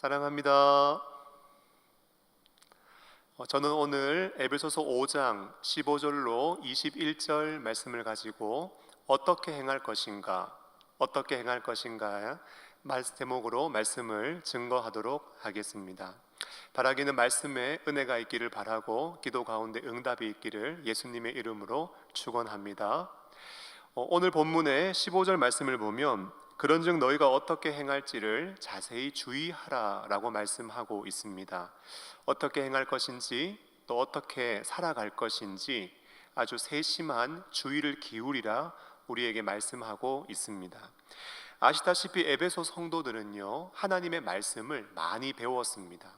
사랑합니다. 저는 오늘 에베소서 5장 15절로 21절 말씀을 가지고 어떻게 행할 것인가, 어떻게 행할 것인가 제목으로 말씀을 증거하도록 하겠습니다. 바라기는 말씀에 은혜가 있기를 바라고 기도 가운데 응답이 있기를 예수님의 이름으로 축원합니다. 오늘 본문의 15절 말씀을 보면 그런즉 너희가 어떻게 행할지를 자세히 주의하라 라고 말씀하고 있습니다. 어떻게 행할 것인지 또 어떻게 살아갈 것인지 아주 세심한 주의를 기울이라 우리에게 말씀하고 있습니다. 아시다시피 에베소 성도들은요, 하나님의 말씀을 많이 배웠습니다.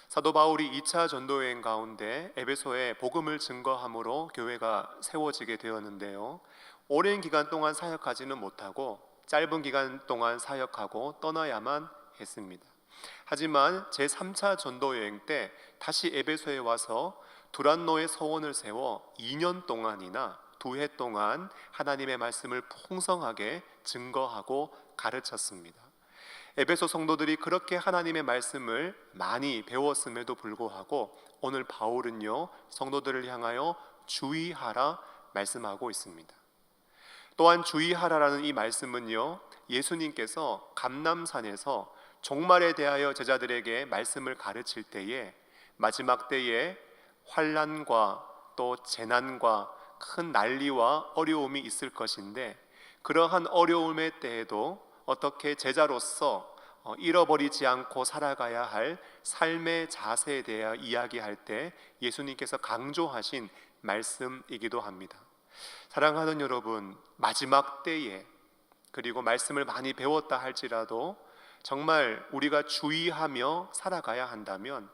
사도 바울이 2차 전도여행 가운데 에베소에 복음을 증거함으로 교회가 세워지게 되었는데요, 오랜 기간 동안 사역하지는 못하고 짧은 기간 동안 사역하고 떠나야만 했습니다. 하지만 제3차 전도여행 때 다시 에베소에 와서 두란노의 서원을 세워 2년 동안이나 2해 동안 하나님의 말씀을 풍성하게 증거하고 가르쳤습니다. 에베소 성도들이 그렇게 하나님의 말씀을 많이 배웠음에도 불구하고 오늘 바울은요, 성도들을 향하여 주의하라 말씀하고 있습니다. 또한 주의하라라는 이 말씀은요, 예수님께서 감람산에서 종말에 대하여 제자들에게 말씀을 가르칠 때에 마지막 때에 환난과 또 재난과 큰 난리와 어려움이 있을 것인데, 그러한 어려움의 때에도 어떻게 제자로서 잃어버리지 않고 살아가야 할 삶의 자세에 대해 이야기할 때 예수님께서 강조하신 말씀이기도 합니다. 사랑하는 여러분, 마지막 때에 그리고 말씀을 많이 배웠다 할지라도 정말 우리가 주의하며 살아가야 한다면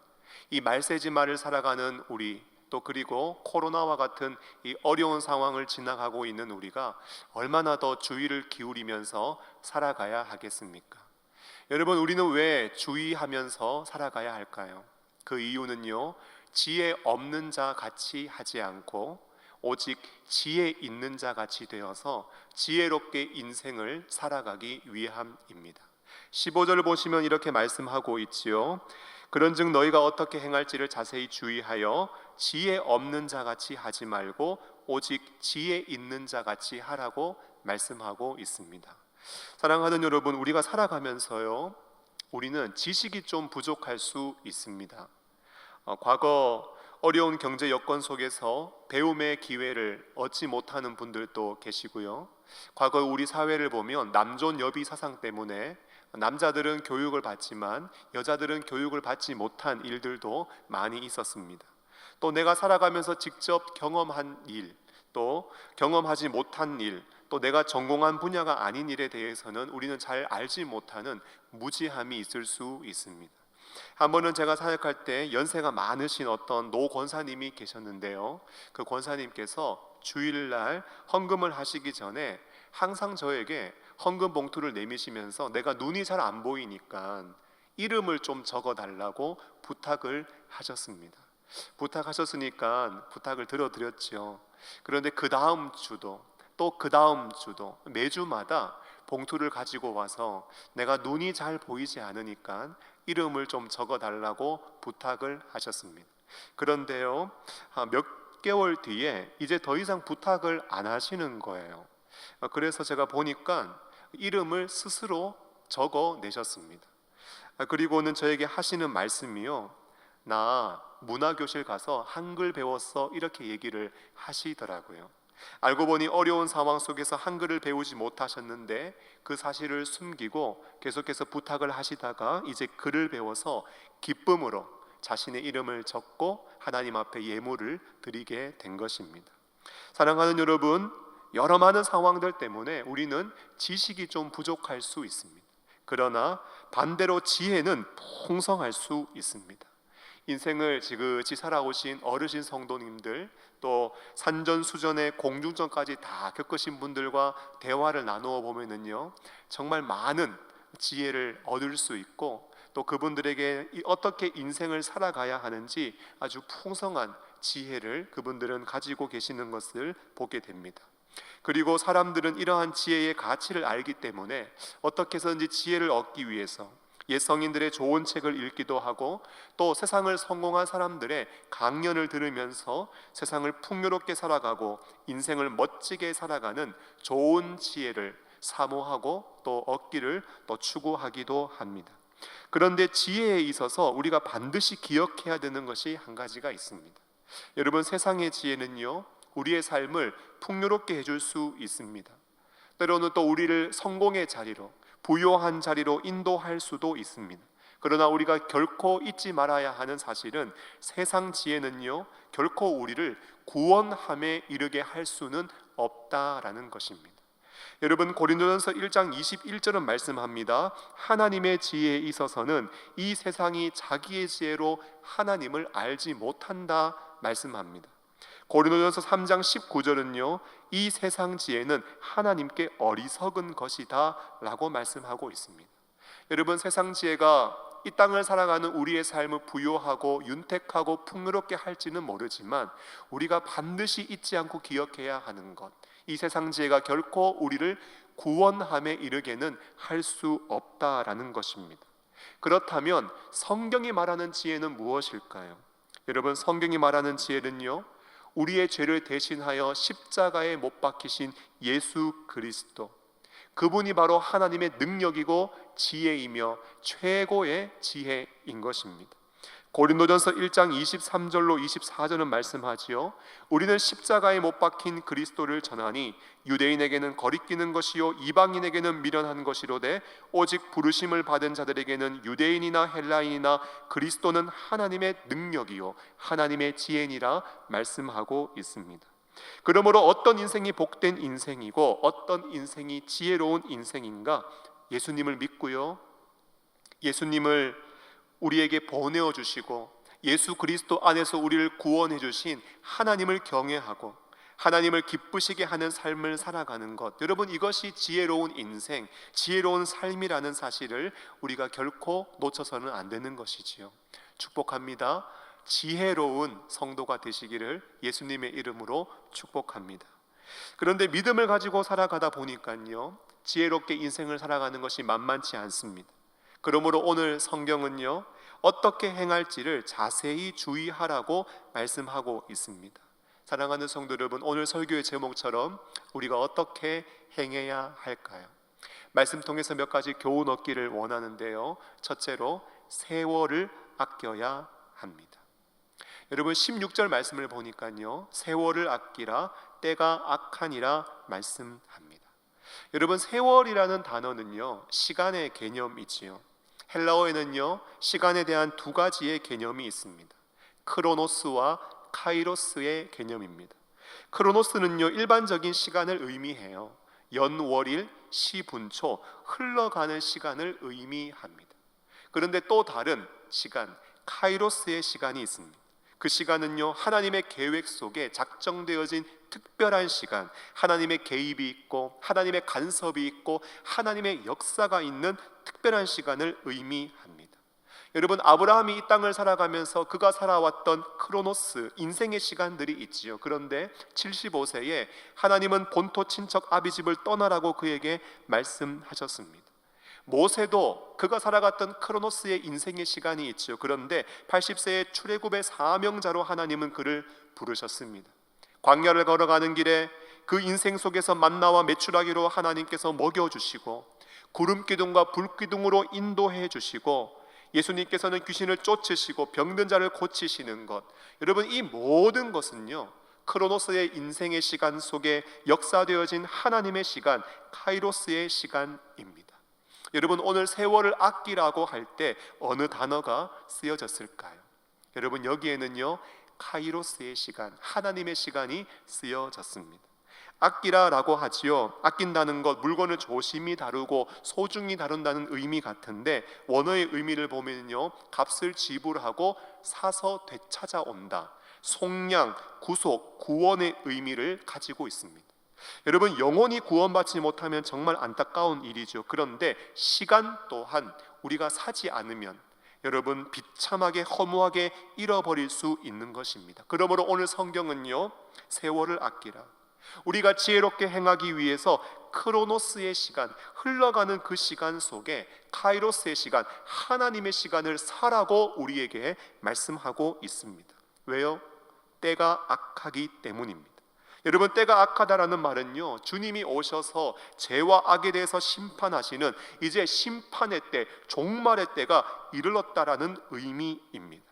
이 말세지말을 살아가는 우리, 또 그리고 코로나와 같은 이 어려운 상황을 지나가고 있는 우리가 얼마나 더 주의를 기울이면서 살아가야 하겠습니까? 여러분, 우리는 왜 주의하면서 살아가야 할까요? 그 이유는요, 지혜 없는 자 같이 하지 않고 오직 지혜 있는 자 같이 되어서 지혜롭게 인생을 살아가기 위함입니다. 15절을 보시면 이렇게 말씀하고 있지요. 그런즉 너희가 어떻게 행할지를 자세히 주의하여 지혜 없는 자 같이 하지 말고 오직 지혜 있는 자 같이 하라고 말씀하고 있습니다. 사랑하는 여러분, 우리가 살아가면서요, 우리는 지식이 좀 부족할 수 있습니다. 과거 어려운 경제 여건 속에서 배움의 기회를 얻지 못하는 분들도 계시고요, 과거 우리 사회를 보면 남존 여비 사상 때문에 남자들은 교육을 받지만 여자들은 교육을 받지 못한 일들도 많이 있었습니다. 또 내가 살아가면서 직접 경험한 일, 또 경험하지 못한 일, 또 내가 전공한 분야가 아닌 일에 대해서는 우리는 잘 알지 못하는 무지함이 있을 수 있습니다. 한 번은 제가 사역할 때 연세가 많으신 어떤 노 권사님이 계셨는데요, 그 권사님께서 주일날 헌금을 하시기 전에 항상 저에게 헌금 봉투를 내미시면서 내가 눈이 잘 안 보이니까 이름을 좀 적어달라고 부탁을 하셨습니다. 부탁하셨으니까 부탁을 들어드렸죠. 그런데 그 다음 주도 또 그 다음 주도 매주마다 봉투를 가지고 와서 내가 눈이 잘 보이지 않으니까 이름을 좀 적어달라고 부탁을 하셨습니다. 그런데요, 몇 개월 뒤에 이제 더 이상 부탁을 안 하시는 거예요. 그래서 제가 보니까 이름을 스스로 적어내셨습니다. 그리고는 저에게 하시는 말씀이요, 나 문화교실 가서 한글 배웠어, 이렇게 얘기를 하시더라고요. 알고 보니 어려운 상황 속에서 한글을 배우지 못하셨는데 그 사실을 숨기고 계속해서 부탁을 하시다가 이제 글을 배워서 기쁨으로 자신의 이름을 적고 하나님 앞에 예물을 드리게 된 것입니다. 사랑하는 여러분, 여러 많은 상황들 때문에 우리는 지식이 좀 부족할 수 있습니다. 그러나 반대로 지혜는 풍성할 수 있습니다. 인생을 지그시 살아오신 어르신 성도님들, 또 산전수전의 공중전까지 다 겪으신 분들과 대화를 나누어 보면은요, 정말 많은 지혜를 얻을 수 있고 또 그분들에게 어떻게 인생을 살아가야 하는지 아주 풍성한 지혜를 그분들은 가지고 계시는 것을 보게 됩니다. 그리고 사람들은 이러한 지혜의 가치를 알기 때문에 어떻게 해서든지 지혜를 얻기 위해서 옛 성인들의 좋은 책을 읽기도 하고 또 세상을 성공한 사람들의 강연을 들으면서 세상을 풍요롭게 살아가고 인생을 멋지게 살아가는 좋은 지혜를 사모하고 또 얻기를 또 추구하기도 합니다. 그런데 지혜에 있어서 우리가 반드시 기억해야 되는 것이 한 가지가 있습니다. 여러분, 세상의 지혜는요, 우리의 삶을 풍요롭게 해줄 수 있습니다. 때로는 또 우리를 성공의 자리로, 부요한 자리로 인도할 수도 있습니다. 그러나 우리가 결코 잊지 말아야 하는 사실은 세상 지혜는요, 결코 우리를 구원함에 이르게 할 수는 없다라는 것입니다. 여러분, 고린도전서 1장 21절은 말씀합니다. 하나님의 지혜에 있어서는 이 세상이 자기의 지혜로 하나님을 알지 못한다 말씀합니다. 고린도전서 3장 19절은요, 이 세상 지혜는 하나님께 어리석은 것이다 라고 말씀하고 있습니다. 여러분, 세상 지혜가 이 땅을 살아가는 우리의 삶을 부요하고 윤택하고 풍요롭게 할지는 모르지만 우리가 반드시 잊지 않고 기억해야 하는 것, 이 세상 지혜가 결코 우리를 구원함에 이르게는 할 수 없다라는 것입니다. 그렇다면 성경이 말하는 지혜는 무엇일까요? 여러분, 성경이 말하는 지혜는요, 우리의 죄를 대신하여 십자가에 못 박히신 예수 그리스도, 그분이 바로 하나님의 능력이고 지혜이며 최고의 지혜인 것입니다. 고린도전서 1장 23절로 24절은 말씀하지요. 우리는 십자가에 못 박힌 그리스도를 전하니 유대인에게는 거리끼는 것이요 이방인에게는 미련한 것이로되 오직 부르심을 받은 자들에게는 유대인이나 헬라인이나 그리스도는 하나님의 능력이요 하나님의 지혜니라 말씀하고 있습니다. 그러므로 어떤 인생이 복된 인생이고 어떤 인생이 지혜로운 인생인가? 예수님을 믿고요, 예수님을 우리에게 보내어 주시고 예수 그리스도 안에서 우리를 구원해 주신 하나님을 경외하고 하나님을 기쁘시게 하는 삶을 살아가는 것, 여러분, 이것이 지혜로운 인생, 지혜로운 삶이라는 사실을 우리가 결코 놓쳐서는 안 되는 것이지요. 축복합니다. 지혜로운 성도가 되시기를 예수님의 이름으로 축복합니다. 그런데 믿음을 가지고 살아가다 보니까요, 지혜롭게 인생을 살아가는 것이 만만치 않습니다. 그러므로 오늘 성경은요, 어떻게 행할지를 자세히 주의하라고 말씀하고 있습니다. 사랑하는 성도 여러분, 오늘 설교의 제목처럼 우리가 어떻게 행해야 할까요? 말씀 통해서 몇 가지 교훈 얻기를 원하는데요, 첫째로 세월을 아껴야 합니다. 여러분, 16절 말씀을 보니까요, 세월을 아끼라 때가 악하니라 말씀합니다. 여러분, 세월이라는 단어는요, 시간의 개념이지요. 헬라어에는요, 시간에 대한 두 가지의 개념이 있습니다. 크로노스와 카이로스의 개념입니다. 크로노스는요, 일반적인 시간을 의미해요. 연월일 시분초 흘러가는 시간을 의미합니다. 그런데 또 다른 시간, 카이로스의 시간이 있습니다. 그 시간은요, 하나님의 계획 속에 작정되어진 특별한 시간, 하나님의 개입이 있고 하나님의 간섭이 있고 하나님의 역사가 있는 특별한 시간을 의미합니다. 여러분, 아브라함이 이 땅을 살아가면서 그가 살아왔던 크로노스, 인생의 시간들이 있지요. 그런데 75세에 하나님은 본토 친척 아비집을 떠나라고 그에게 말씀하셨습니다. 모세도 그가 살아갔던 크로노스의 인생의 시간이 있죠. 그런데 80세의 출애굽의 사명자로 하나님은 그를 부르셨습니다. 광야를 걸어가는 길에 그 인생 속에서 만나와 메추라기로 하나님께서 먹여주시고 구름기둥과 불기둥으로 인도해 주시고 예수님께서는 귀신을 쫓으시고 병든 자를 고치시는 것, 여러분, 이 모든 것은요, 크로노스의 인생의 시간 속에 역사되어진 하나님의 시간, 카이로스의 시간입니다. 여러분, 오늘 세월을 아끼라고 할 때 어느 단어가 쓰여졌을까요? 여러분, 여기에는요, 카이로스의 시간, 하나님의 시간이 쓰여졌습니다. 아끼라라고 하지요. 아낀다는 것, 물건을 조심히 다루고 소중히 다룬다는 의미 같은데 원어의 의미를 보면요, 값을 지불하고 사서 되찾아온다, 속량, 구속, 구원의 의미를 가지고 있습니다. 여러분, 영혼이 구원받지 못하면 정말 안타까운 일이죠. 그런데 시간 또한 우리가 사지 않으면 여러분, 비참하게 허무하게 잃어버릴 수 있는 것입니다. 그러므로 오늘 성경은요, 세월을 아끼라, 우리가 지혜롭게 행하기 위해서 크로노스의 시간, 흘러가는 그 시간 속에 카이로스의 시간, 하나님의 시간을 사라고 우리에게 말씀하고 있습니다. 왜요? 때가 악하기 때문입니다. 여러분, 때가 악하다라는 말은요, 주님이 오셔서 죄와 악에 대해서 심판하시는 이제 심판의 때, 종말의 때가 이르렀다라는 의미입니다.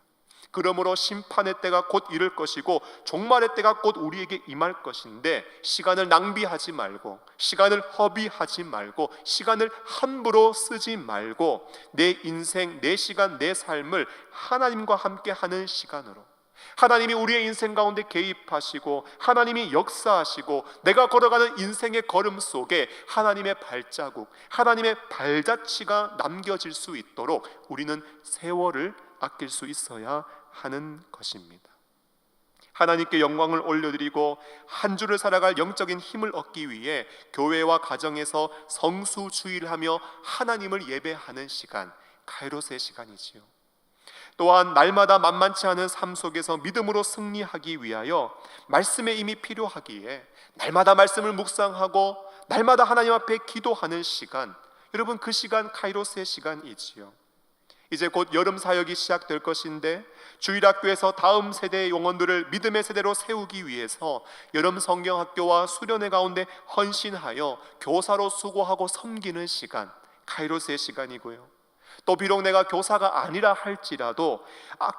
그러므로 심판의 때가 곧 이를 것이고 종말의 때가 곧 우리에게 임할 것인데, 시간을 낭비하지 말고, 시간을 허비하지 말고, 시간을 함부로 쓰지 말고, 내 인생, 내 시간, 내 삶을 하나님과 함께 하는 시간으로, 하나님이 우리의 인생 가운데 개입하시고 하나님이 역사하시고 내가 걸어가는 인생의 걸음 속에 하나님의 발자국, 하나님의 발자취가 남겨질 수 있도록 우리는 세월을 아낄 수 있어야 하는 것입니다. 하나님께 영광을 올려드리고 한 주를 살아갈 영적인 힘을 얻기 위해 교회와 가정에서 성수주의를 하며 하나님을 예배하는 시간, 카이로스의 시간이지요. 또한 날마다 만만치 않은 삶 속에서 믿음으로 승리하기 위하여 말씀의 힘이 필요하기에 날마다 말씀을 묵상하고 날마다 하나님 앞에 기도하는 시간, 여러분 그 시간 카이로스의 시간이지요. 이제 곧 여름 사역이 시작될 것인데 주일학교에서 다음 세대의 영혼들을 믿음의 세대로 세우기 위해서 여름 성경학교와 수련회 가운데 헌신하여 교사로 수고하고 섬기는 시간, 카이로스의 시간이고요. 또 비록 내가 교사가 아니라 할지라도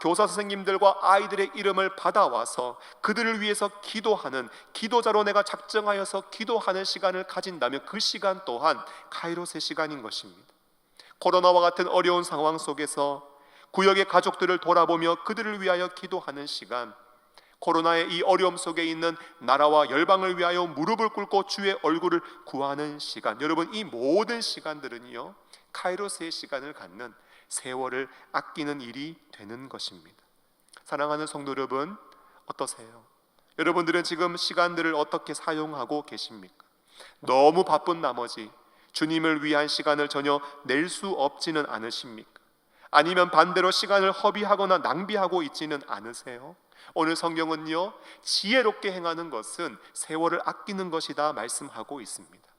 교사 선생님들과 아이들의 이름을 받아와서 그들을 위해서 기도하는, 기도자로 내가 작정하여서 기도하는 시간을 가진다면 그 시간 또한 카이로스의 시간인 것입니다. 코로나와 같은 어려운 상황 속에서 구역의 가족들을 돌아보며 그들을 위하여 기도하는 시간, 코로나의 이 어려움 속에 있는 나라와 열방을 위하여 무릎을 꿇고 주의 얼굴을 구하는 시간, 여러분 이 모든 시간들은요 카이로스의 시간을 갖는, 세월을 아끼는 일이 되는 것입니다. 사랑하는 성도 여러분, 어떠세요? 여러분들은 지금 시간들을 어떻게 사용하고 계십니까? 너무 바쁜 나머지 주님을 위한 시간을 전혀 낼 수 없지는 않으십니까? 아니면 반대로 시간을 허비하거나 낭비하고 있지는 않으세요? 오늘 성경은요 지혜롭게 행하는 것은 세월을 아끼는 것이다 말씀하고 있습니다.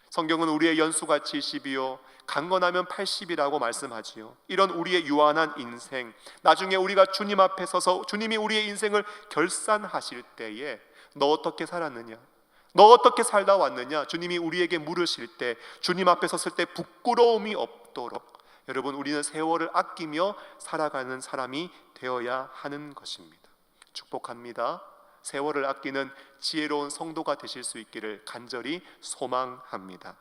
성경은 우리의 연수가 70이요 강건하면 80이라고 말씀하지요. 이런 우리의 유한한 인생, 나중에 우리가 주님 앞에 서서 주님이 우리의 인생을 결산하실 때에 너 어떻게 살았느냐, 너 어떻게 살다 왔느냐, 주님이 우리에게 물으실 때 주님 앞에 섰을 때 부끄러움이 없도록 여러분 우리는 세월을 아끼며 살아가는 사람이 되어야 하는 것입니다. 축복합니다. 세월을 아끼는 지혜로운 성도가 되실 수 있기를 간절히 소망합니다.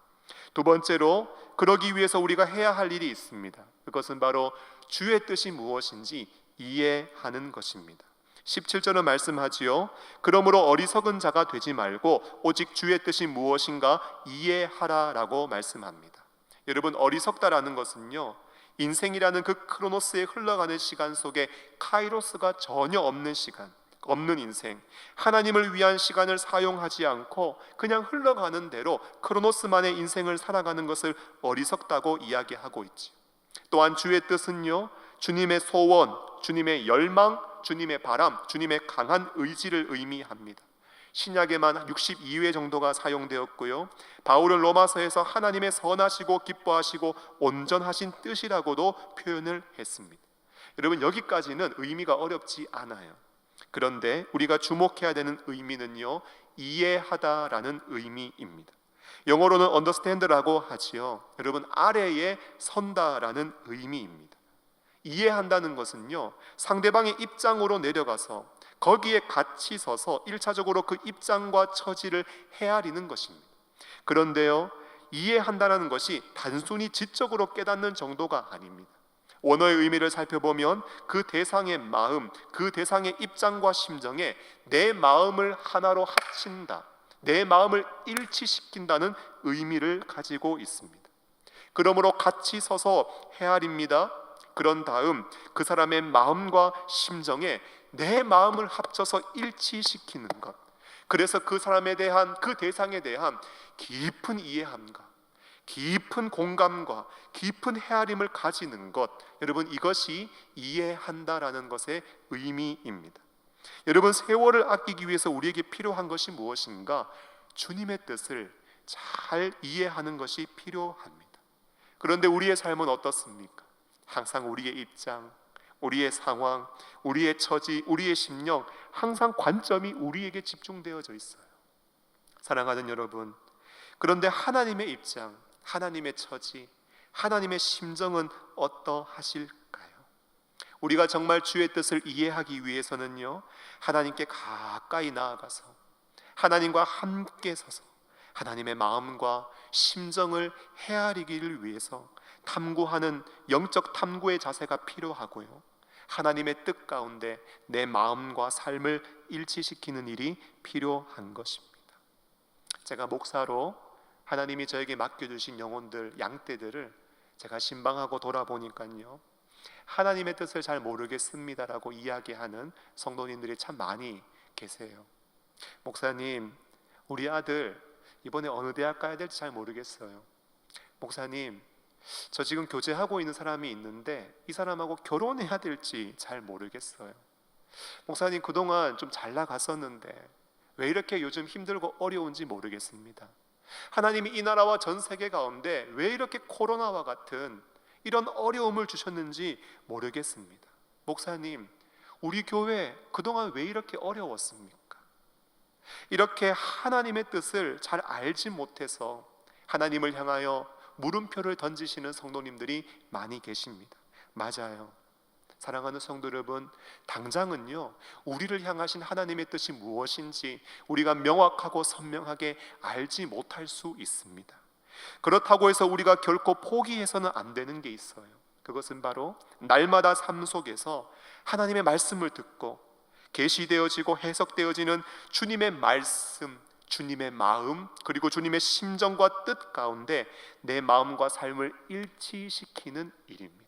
두 번째로, 그러기 위해서 우리가 해야 할 일이 있습니다. 그것은 바로 주의 뜻이 무엇인지 이해하는 것입니다. 17절은 말씀하지요. 그러므로 어리석은 자가 되지 말고 오직 주의 뜻이 무엇인가 이해하라라고 말씀합니다. 여러분 어리석다라는 것은요 인생이라는 그 크로노스에 흘러가는 시간 속에 카이로스가 전혀 없는 시간, 없는 인생, 하나님을 위한 시간을 사용하지 않고 그냥 흘러가는 대로 크로노스만의 인생을 살아가는 것을 어리석다고 이야기하고 있지. 또한 주의 뜻은요 주님의 소원, 주님의 열망, 주님의 바람, 주님의 강한 의지를 의미합니다. 신약에만 62회 정도가 사용되었고요, 바울은 로마서에서 하나님의 선하시고 기뻐하시고 온전하신 뜻이라고도 표현을 했습니다. 여러분 여기까지는 의미가 어렵지 않아요. 그런데 우리가 주목해야 되는 의미는요 이해하다라는 의미입니다. 영어로는 understand라고 하지요. 여러분 아래에 선다라는 의미입니다. 이해한다는 것은요 상대방의 입장으로 내려가서 거기에 같이 서서 1차적으로 그 입장과 처지를 헤아리는 것입니다. 그런데요 이해한다는 것이 단순히 지적으로 깨닫는 정도가 아닙니다. 원어의 의미를 살펴보면 그 대상의 마음, 그 대상의 입장과 심정에 내 마음을 하나로 합친다, 내 마음을 일치시킨다는 의미를 가지고 있습니다. 그러므로 같이 서서 헤아립니다. 그런 다음 그 사람의 마음과 심정에 내 마음을 합쳐서 일치시키는 것, 그래서 그 사람에 대한, 그 대상에 대한 깊은 이해함과 깊은 공감과 깊은 헤아림을 가지는 것, 여러분 이것이 이해한다라는 것의 의미입니다. 여러분, 세월을 아끼기 위해서 우리에게 필요한 것이 무엇인가? 주님의 뜻을 잘 이해하는 것이 필요합니다. 그런데 우리의 삶은 어떻습니까? 항상 우리의 입장, 우리의 상황, 우리의 처지, 우리의 심령, 항상 관점이 우리에게 집중되어져 있어요. 사랑하는 여러분, 그런데 하나님의 입장, 하나님의 처지, 하나님의 심정은 어떠하실까요? 우리가 정말 주의 뜻을 이해하기 위해서는요, 하나님께 가까이 나아가서 하나님과 함께 서서 하나님의 마음과 심정을 헤아리기를 위해서 탐구하는 영적 탐구의 자세가 필요하고요, 하나님의 뜻 가운데 내 마음과 삶을 일치시키는 일이 필요한 것입니다. 제가 목사로 하나님이 저에게 맡겨주신 영혼들, 양떼들을 제가 신방하고 돌아보니까요, 하나님의 뜻을 잘 모르겠습니다라고 이야기하는 성도님들이 참 많이 계세요. 목사님, 우리 아들 이번에 어느 대학 가야 될지 잘 모르겠어요. 목사님, 저 지금 교제하고 있는 사람이 있는데 이 사람하고 결혼해야 될지 잘 모르겠어요. 목사님, 그동안 좀 잘 나갔었는데 왜 이렇게 요즘 힘들고 어려운지 모르겠습니다. 하나님이 이 나라와 전 세계 가운데 왜 이렇게 코로나와 같은 이런 어려움을 주셨는지 모르겠습니다. 목사님, 우리 교회 그동안 왜 이렇게 어려웠습니까? 이렇게 하나님의 뜻을 잘 알지 못해서 하나님을 향하여 물음표를 던지시는 성도님들이 많이 계십니다. 맞아요. 사랑하는 성도 여러분, 당장은요, 우리를 향하신 하나님의 뜻이 무엇인지 우리가 명확하고 선명하게 알지 못할 수 있습니다. 그렇다고 해서 우리가 결코 포기해서는 안 되는 게 있어요. 그것은 바로 날마다 삶 속에서 하나님의 말씀을 듣고 계시되어지고 해석되어지는 주님의 말씀, 주님의 마음, 그리고 주님의 심정과 뜻 가운데 내 마음과 삶을 일치시키는 일입니다.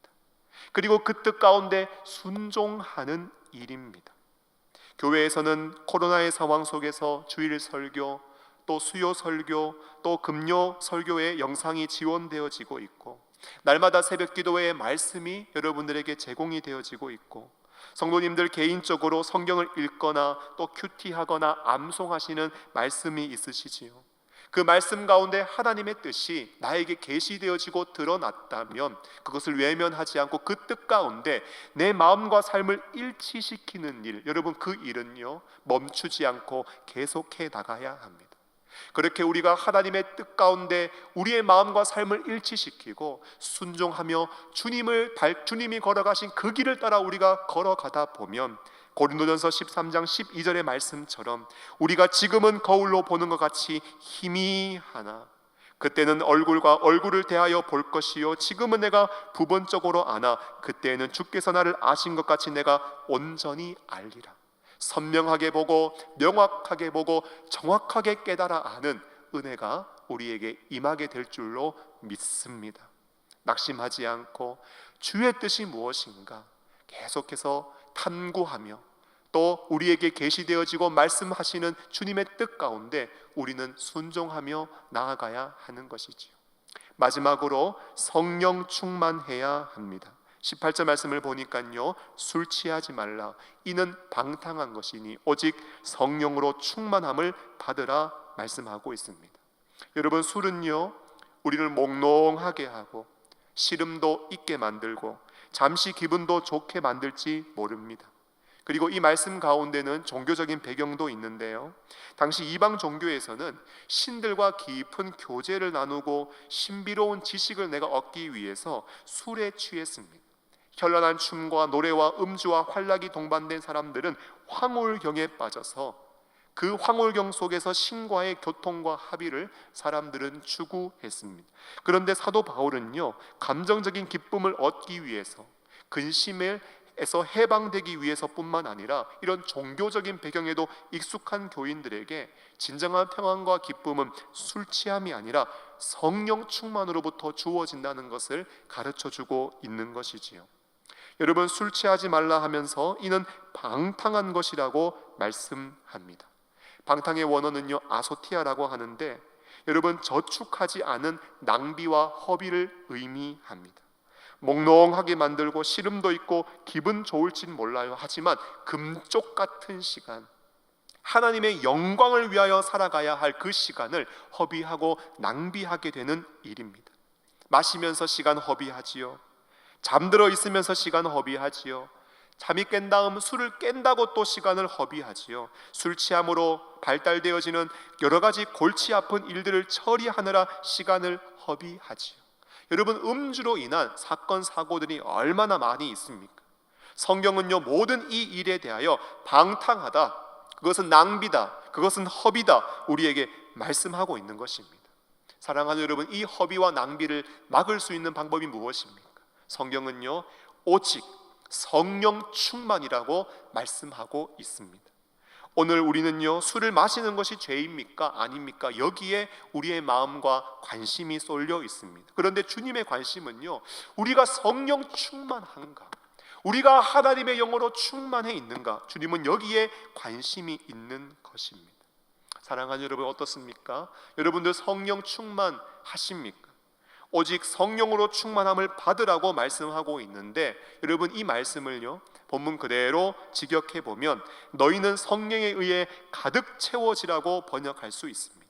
그리고 그 뜻 가운데 순종하는 일입니다. 교회에서는 코로나의 상황 속에서 주일 설교, 또 수요 설교, 또 금요 설교의 영상이 지원되어지고 있고, 날마다 새벽 기도회의 말씀이 여러분들에게 제공이 되어지고 있고, 성도님들 개인적으로 성경을 읽거나 또 큐티하거나 암송하시는 말씀이 있으시지요. 그 말씀 가운데 하나님의 뜻이 나에게 계시되어지고 드러났다면 그것을 외면하지 않고 그 뜻 가운데 내 마음과 삶을 일치시키는 일, 여러분, 그 일은요, 멈추지 않고 계속해 나가야 합니다. 그렇게 우리가 하나님의 뜻 가운데 우리의 마음과 삶을 일치시키고 순종하며 주님이 걸어가신 그 길을 따라 우리가 걸어가다 보면 고린도전서 13장 12절의 말씀처럼 우리가 지금은 거울로 보는 것 같이 희미하나 그때는 얼굴과 얼굴을 대하여 볼 것이요 지금은 내가 부분적으로 아나 그때에는 주께서 나를 아신 것 같이 내가 온전히 알리라. 선명하게 보고 명확하게 보고 정확하게 깨달아 아는 은혜가 우리에게 임하게 될 줄로 믿습니다. 낙심하지 않고 주의 뜻이 무엇인가 계속해서 탐구하며 또 우리에게 계시되어지고 말씀하시는 주님의 뜻 가운데 우리는 순종하며 나아가야 하는 것이지요. 마지막으로 성령 충만해야 합니다. 18절 말씀을 보니까요, 술 취하지 말라 이는 방탕한 것이니 오직 성령으로 충만함을 받으라 말씀하고 있습니다. 여러분, 술은요 우리를 몽롱하게 하고 시름도 있게 만들고 잠시 기분도 좋게 만들지 모릅니다. 그리고 이 말씀 가운데는 종교적인 배경도 있는데요, 당시 이방 종교에서는 신들과 깊은 교제를 나누고 신비로운 지식을 내가 얻기 위해서 술에 취했습니다. 현란한 춤과 노래와 음주와 활락이 동반된 사람들은 황홀경에 빠져서 그 황홀경 속에서 신과의 교통과 합의를 사람들은 추구했습니다. 그런데 사도 바울은요, 감정적인 기쁨을 얻기 위해서 근심에서 해방되기 위해서뿐만 아니라 이런 종교적인 배경에도 익숙한 교인들에게 진정한 평안과 기쁨은 술 취함이 아니라 성령 충만으로부터 주어진다는 것을 가르쳐주고 있는 것이지요. 여러분, 술 취하지 말라 하면서 이는 방탕한 것이라고 말씀합니다. 방탕의 원어는요 아소티아라고 하는데, 여러분, 저축하지 않은 낭비와 허비를 의미합니다. 몽롱하게 만들고 시름도 있고 기분 좋을진 몰라요. 하지만 금쪽 같은 시간, 하나님의 영광을 위하여 살아가야 할 그 시간을 허비하고 낭비하게 되는 일입니다. 마시면서 시간 허비하지요. 잠들어 있으면서 시간 허비하지요. 잠이 깬 다음 술을 깬다고 또 시간을 허비하지요. 술 취함으로 발달되어지는 여러 가지 골치 아픈 일들을 처리하느라 시간을 허비하지요. 여러분, 음주로 인한 사건 사고들이 얼마나 많이 있습니까? 성경은요, 모든 이 일에 대하여 방탕하다, 그것은 낭비다, 그것은 허비다, 우리에게 말씀하고 있는 것입니다. 사랑하는 여러분, 이 허비와 낭비를 막을 수 있는 방법이 무엇입니까? 성경은요, 오직 성령 충만이라고 말씀하고 있습니다. 오늘 우리는요, 술을 마시는 것이 죄입니까? 아닙니까? 여기에 우리의 마음과 관심이 쏠려 있습니다. 그런데 주님의 관심은요, 우리가 성령 충만한가? 우리가 하나님의 영으로 충만해 있는가? 주님은 여기에 관심이 있는 것입니다. 사랑하는 여러분, 어떻습니까? 여러분들 성령 충만하십니까? 오직 성령으로 충만함을 받으라고 말씀하고 있는데, 여러분, 이 말씀을요, 본문 그대로 직역해 보면 너희는 성령에 의해 가득 채워지라고 번역할 수 있습니다.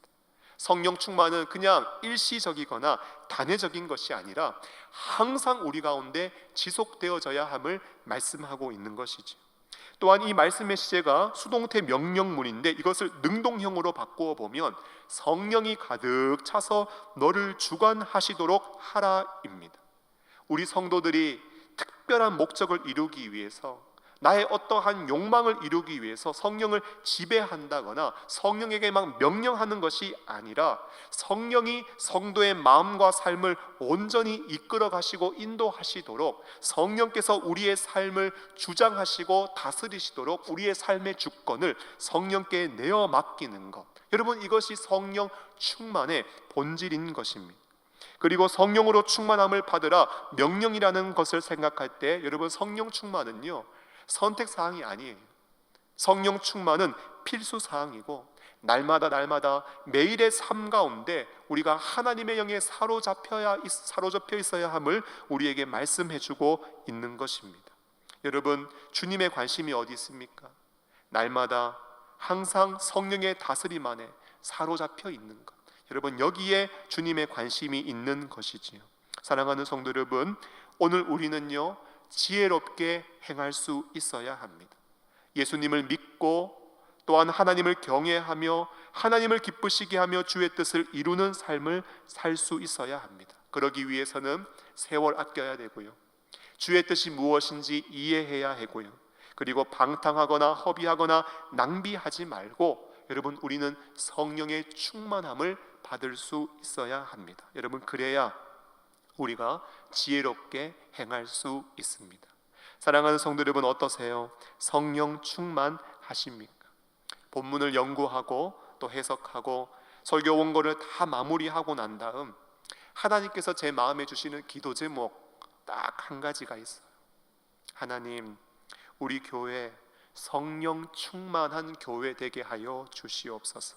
성령 충만은 그냥 일시적이거나 단회적인 것이 아니라 항상 우리 가운데 지속되어져야 함을 말씀하고 있는 것이죠. 또한 이 말씀의 시제가 수동태 명령문인데, 이것을 능동형으로 바꾸어 보면 성령이 가득 차서 너를 주관하시도록 하라입니다. 우리 성도들이 특별한 목적을 이루기 위해서, 나의 어떠한 욕망을 이루기 위해서 성령을 지배한다거나 성령에게 막 명령하는 것이 아니라, 성령이 성도의 마음과 삶을 온전히 이끌어 가시고 인도하시도록, 성령께서 우리의 삶을 주장하시고 다스리시도록 우리의 삶의 주권을 성령께 내어 맡기는 것, 여러분, 이것이 성령 충만의 본질인 것입니다. 그리고 성령으로 충만함을 받으라, 명령이라는 것을 생각할 때, 여러분, 성령 충만은요, 선택사항이 아니에요. 성령 충만은 필수사항이고, 날마다 매일의 삶 가운데 우리가 하나님의 영에 사로잡혀 있어야 함을 우리에게 말씀해주고 있는 것입니다. 여러분, 주님의 관심이 어디 있습니까? 날마다 항상 성령의 다스림 안에 사로잡혀 있는 것, 여러분, 여기에 주님의 관심이 있는 것이지요. 사랑하는 성도 여러분, 오늘 우리는요, 지혜롭게 행할 수 있어야 합니다. 예수님을 믿고 또한 하나님을 경외하며 하나님을 기쁘시게 하며 주의 뜻을 이루는 삶을 살 수 있어야 합니다. 그러기 위해서는 세월 아껴야 되고요, 주의 뜻이 무엇인지 이해해야 하고요, 그리고 방탕하거나 허비하거나 낭비하지 말고, 여러분, 우리는 성령의 충만함을 받을 수 있어야 합니다. 여러분, 그래야 우리가 지혜롭게 행할 수 있습니다. 사랑하는 성도 여러분, 어떠세요? 성령 충만하십니까? 본문을 연구하고 또 해석하고 설교 원고를 다 마무리하고 난 다음 하나님께서 제 마음에 주시는 기도 제목 딱 한 가지가 있어요. 하나님, 우리 교회 성령 충만한 교회 되게 하여 주시옵소서.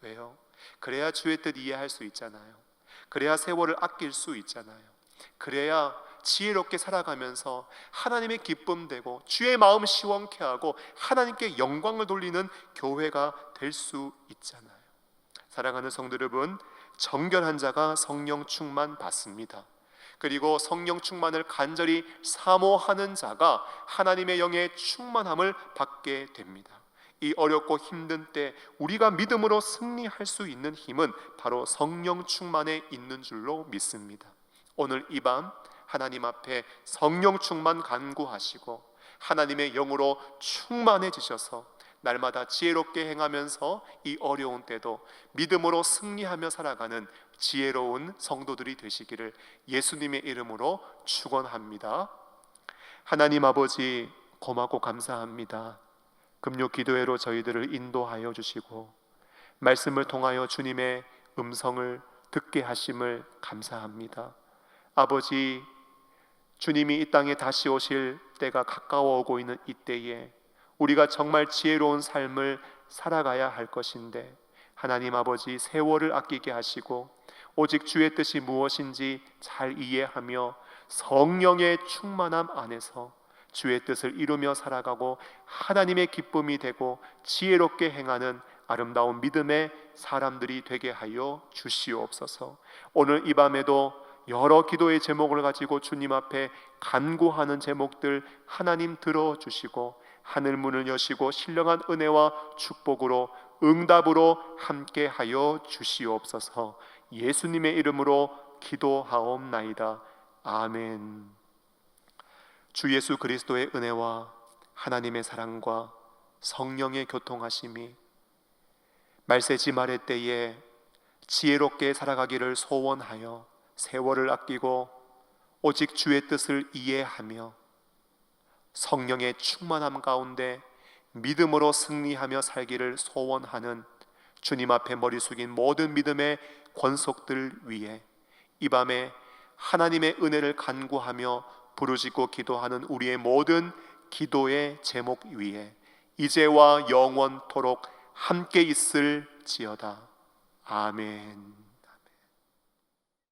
왜요? 그래야 주의 뜻 이해할 수 있잖아요. 그래야 세월을 아낄 수 있잖아요. 그래야 지혜롭게 살아가면서 하나님의 기쁨 되고 주의 마음 시원케 하고 하나님께 영광을 돌리는 교회가 될 수 있잖아요. 사랑하는 성도 여러분, 정결한 자가 성령 충만 받습니다. 그리고 성령 충만을 간절히 사모하는 자가 하나님의 영의 충만함을 받게 됩니다. 이 어렵고 힘든 때 우리가 믿음으로 승리할 수 있는 힘은 바로 성령 충만에 있는 줄로 믿습니다. 오늘 이 밤 하나님 앞에 성령 충만 간구하시고 하나님의 영으로 충만해지셔서 날마다 지혜롭게 행하면서 이 어려운 때도 믿음으로 승리하며 살아가는 지혜로운 성도들이 되시기를 예수님의 이름으로 축원합니다. 하나님 아버지, 고맙고 감사합니다. 금요 기도회로 저희들을 인도하여 주시고 말씀을 통하여 주님의 음성을 듣게 하심을 감사합니다. 아버지, 주님이 이 땅에 다시 오실 때가 가까워 오고 있는 이때에 우리가 정말 지혜로운 삶을 살아가야 할 것인데, 하나님 아버지, 세월을 아끼게 하시고 오직 주의 뜻이 무엇인지 잘 이해하며 성령의 충만함 안에서 주의 뜻을 이루며 살아가고 하나님의 기쁨이 되고 지혜롭게 행하는 아름다운 믿음의 사람들이 되게 하여 주시옵소서. 오늘 이 밤에도 여러 기도의 제목을 가지고 주님 앞에 간구하는 제목들 하나님 들어주시고 하늘 문을 여시고 신령한 은혜와 축복으로 응답으로 함께 하여 주시옵소서. 예수님의 이름으로 기도하옵나이다. 아멘. 주 예수 그리스도의 은혜와 하나님의 사랑과 성령의 교통하심이 말세지 말의 때에 지혜롭게 살아가기를 소원하여 세월을 아끼고 오직 주의 뜻을 이해하며 성령의 충만함 가운데 믿음으로 승리하며 살기를 소원하는 주님 앞에 머리 숙인 모든 믿음의 권속들 위에 이 밤에 하나님의 은혜를 간구하며 부르짖고 기도하는 우리의 모든 기도의 제목 위에 이제와 영원토록 함께 있을지어다. 아멘.